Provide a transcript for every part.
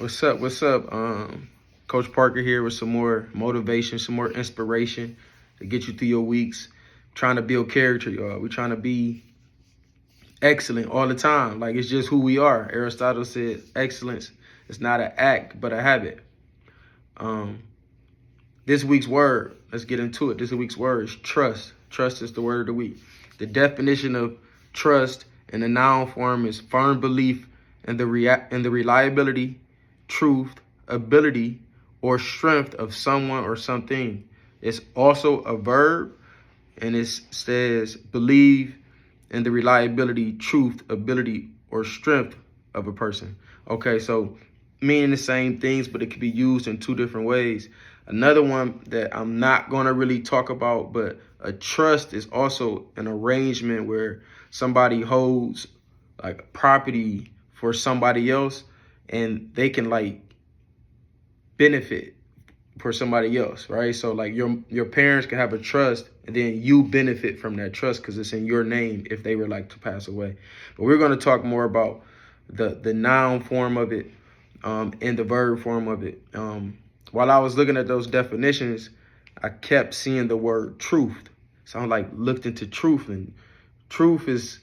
What's up? What's up? Coach Parker here with some more motivation, some more inspiration to get you through your weeks. Trying to build character, y'all. We're trying to be excellent all the time. Like, it's just who we are. Aristotle said excellence is not an act, but a habit. Um, this week's word, let's get into it. This week's word is trust. Trust is the word of the week. The definition of trust in the noun form is firm belief in the reliability, truth, ability, or strength of someone or something. It's also a verb, and it says believe in the reliability, truth, ability, or strength of a person. Okay, so meaning the same things, but it can be used in two different ways. Another one that I'm not going to really talk about, but a trust is also an arrangement where somebody holds like property for somebody else, and they can like benefit for somebody else, right? So like your parents can have a trust, and then you benefit from that trust because it's in your name if they were like to pass away. But we're going to talk more about the noun form of it and the verb form of it. While I was looking at those definitions, I kept seeing the word truth. So I like looked into truth, and truth is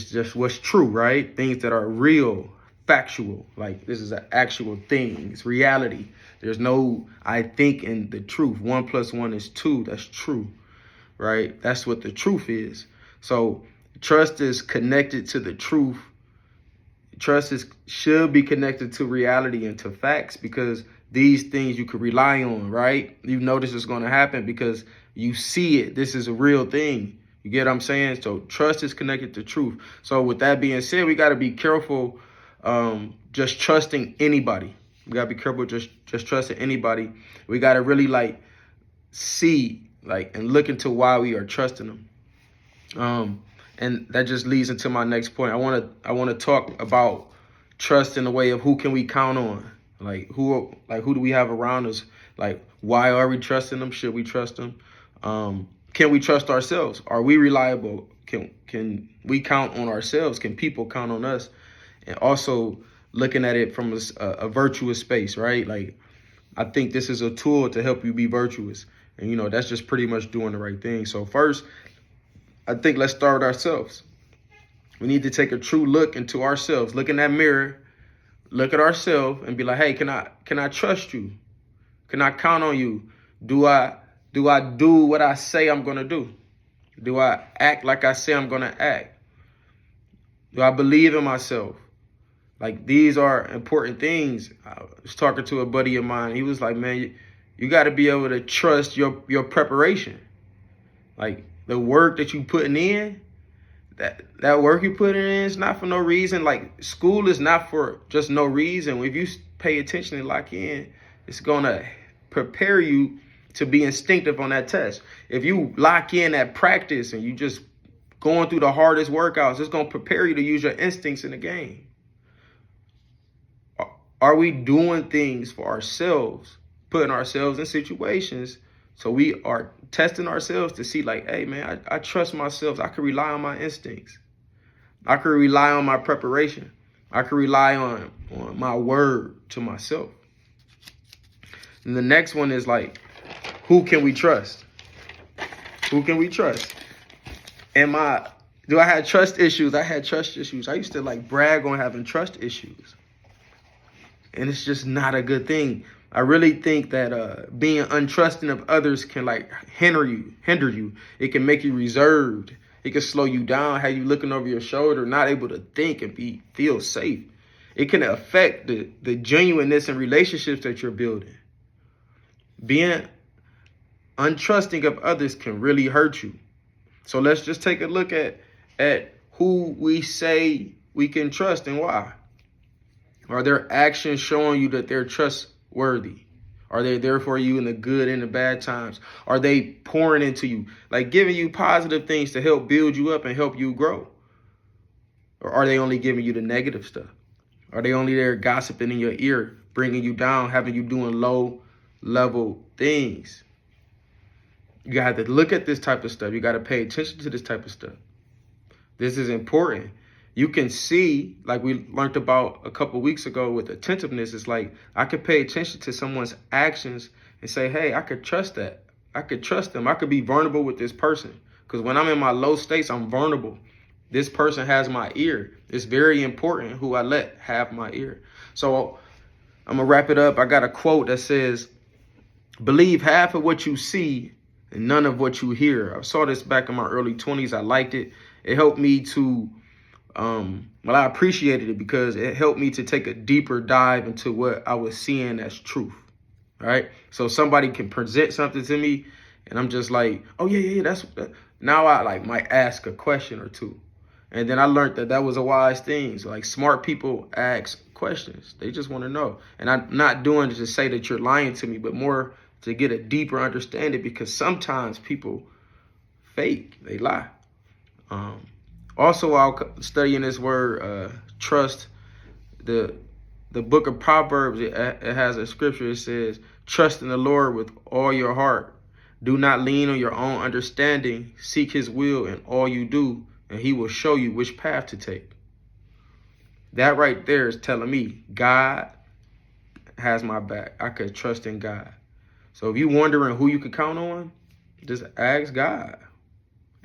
just what's true, right? Things that are real, factual. Like, this is an actual thing. It's reality. There's no I think in the truth. 1 + 1 is 2. That's true, right? That's what the truth is. So trust is connected to the truth. Should be connected to reality and to facts, because these things you could rely on, right? You know this is going to happen because you see it. This is a real thing. You get what I'm saying? So trust is connected to truth. So with that being said, we got to be careful just trusting anybody. We got to be careful just trusting anybody. We got to really like see like and look into why we are trusting them. And that just leads into my next point. I want to talk about trust in the way of who can we count on? Who do we have around us? Like, why are we trusting them? Should we trust them? Can we trust ourselves? Are we reliable? Can we count on ourselves? Can people count on us? And also looking at it from a virtuous space, right? Like, I think this is a tool to help you be virtuous. And, you know, that's just pretty much doing the right thing. So first, I think let's start with ourselves. We need to take a true look into ourselves. Look in that mirror, look at ourselves and be like, hey, can I trust you? Can I count on you? Do I do what I say I'm going to do? Do I act like I say I'm going to act? Do I believe in myself? Like, these are important things. I was talking to a buddy of mine. He was like, man, you got to be able to trust your preparation. Like, the work that you putting in, that work you putting in is not for no reason. Like, school is not for just no reason. If you pay attention and lock in, it's going to prepare you to be instinctive on that test. If you lock in at practice and you just going through the hardest workouts, it's going to prepare you to use your instincts in the game. Are we doing things for ourselves, putting ourselves in situations so we are testing ourselves to see like, hey, man, I trust myself. I can rely on my instincts. I can rely on my preparation. I can rely on my word to myself. And the next one is like, who can we trust? Who can we trust? Do I have trust issues? I had trust issues. I used to like brag on having trust issues. And it's just not a good thing. I really think that being untrusting of others can like hinder you. It can make you reserved. It can slow you down, have you looking over your shoulder, not able to think and feel safe. It can affect the genuineness in relationships that you're building. Being untrusting of others can really hurt you. So let's just take a look at who we say we can trust and why. Are their actions showing you that they're trustworthy? Are they there for you in the good and the bad times? Are they pouring into you, like giving you positive things to help build you up and help you grow? Or are they only giving you the negative stuff? Are they only there gossiping in your ear, bringing you down, having you doing low level things? You got to look at this type of stuff. You got to pay attention to this type of stuff. This is important. You can see, like we learned about a couple weeks ago with attentiveness, it's like I could pay attention to someone's actions and say, hey, I could trust that. I could trust them. I could be vulnerable with this person. Because when I'm in my low states, I'm vulnerable. This person has my ear. It's very important who I let have my ear. So I'm going to wrap it up. I got a quote that says, believe half of what you see and none of what you hear. I saw this back in my early 20s. I liked it. It helped me to I appreciated it because it helped me to take a deeper dive into what I was seeing as truth. Right. So somebody can present something to me and I'm just like, oh, yeah, that's now I like might ask a question or two. And then I learned that that was a wise thing. So like smart people ask questions. They just want to know. And I'm not doing it to say that you're lying to me, but more to get a deeper understanding, because sometimes people fake, they lie. Also, I'll study in this word, trust. The book of Proverbs, it has a scripture. It says, trust in the Lord with all your heart. Do not lean on your own understanding. Seek his will in all you do, and he will show you which path to take. That right there is telling me God has my back. I could trust in God. So if you're wondering who you could count on, just ask God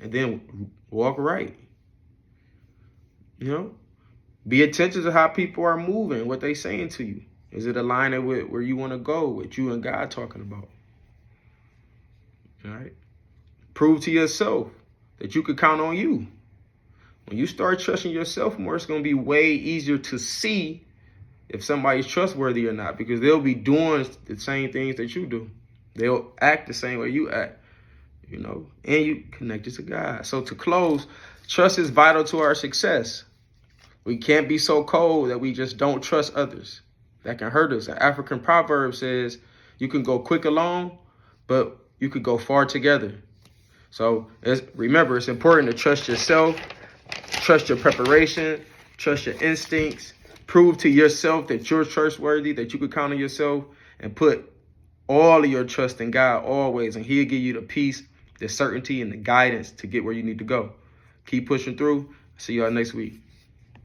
and then walk right. You know, be attentive to how people are moving, what they saying to you. Is it aligning with where you want to go, what you and God talking about? All right. Prove to yourself that you could count on you. When you start trusting yourself more, it's going to be way easier to see if somebody's trustworthy or not, because they'll be doing the same things that you do. They'll act the same way you act, you know, and you connected to God. So to close, trust is vital to our success. We can't be so cold that we just don't trust others. That can hurt us. An African proverb says you can go quick alone, but you could go far together. So remember, it's important to trust yourself, trust your preparation, trust your instincts, prove to yourself that you're trustworthy, that you could count on yourself, and put all of your trust in God always, and he'll give you the peace, the certainty, and the guidance to get where you need to go. Keep pushing through. See y'all next week.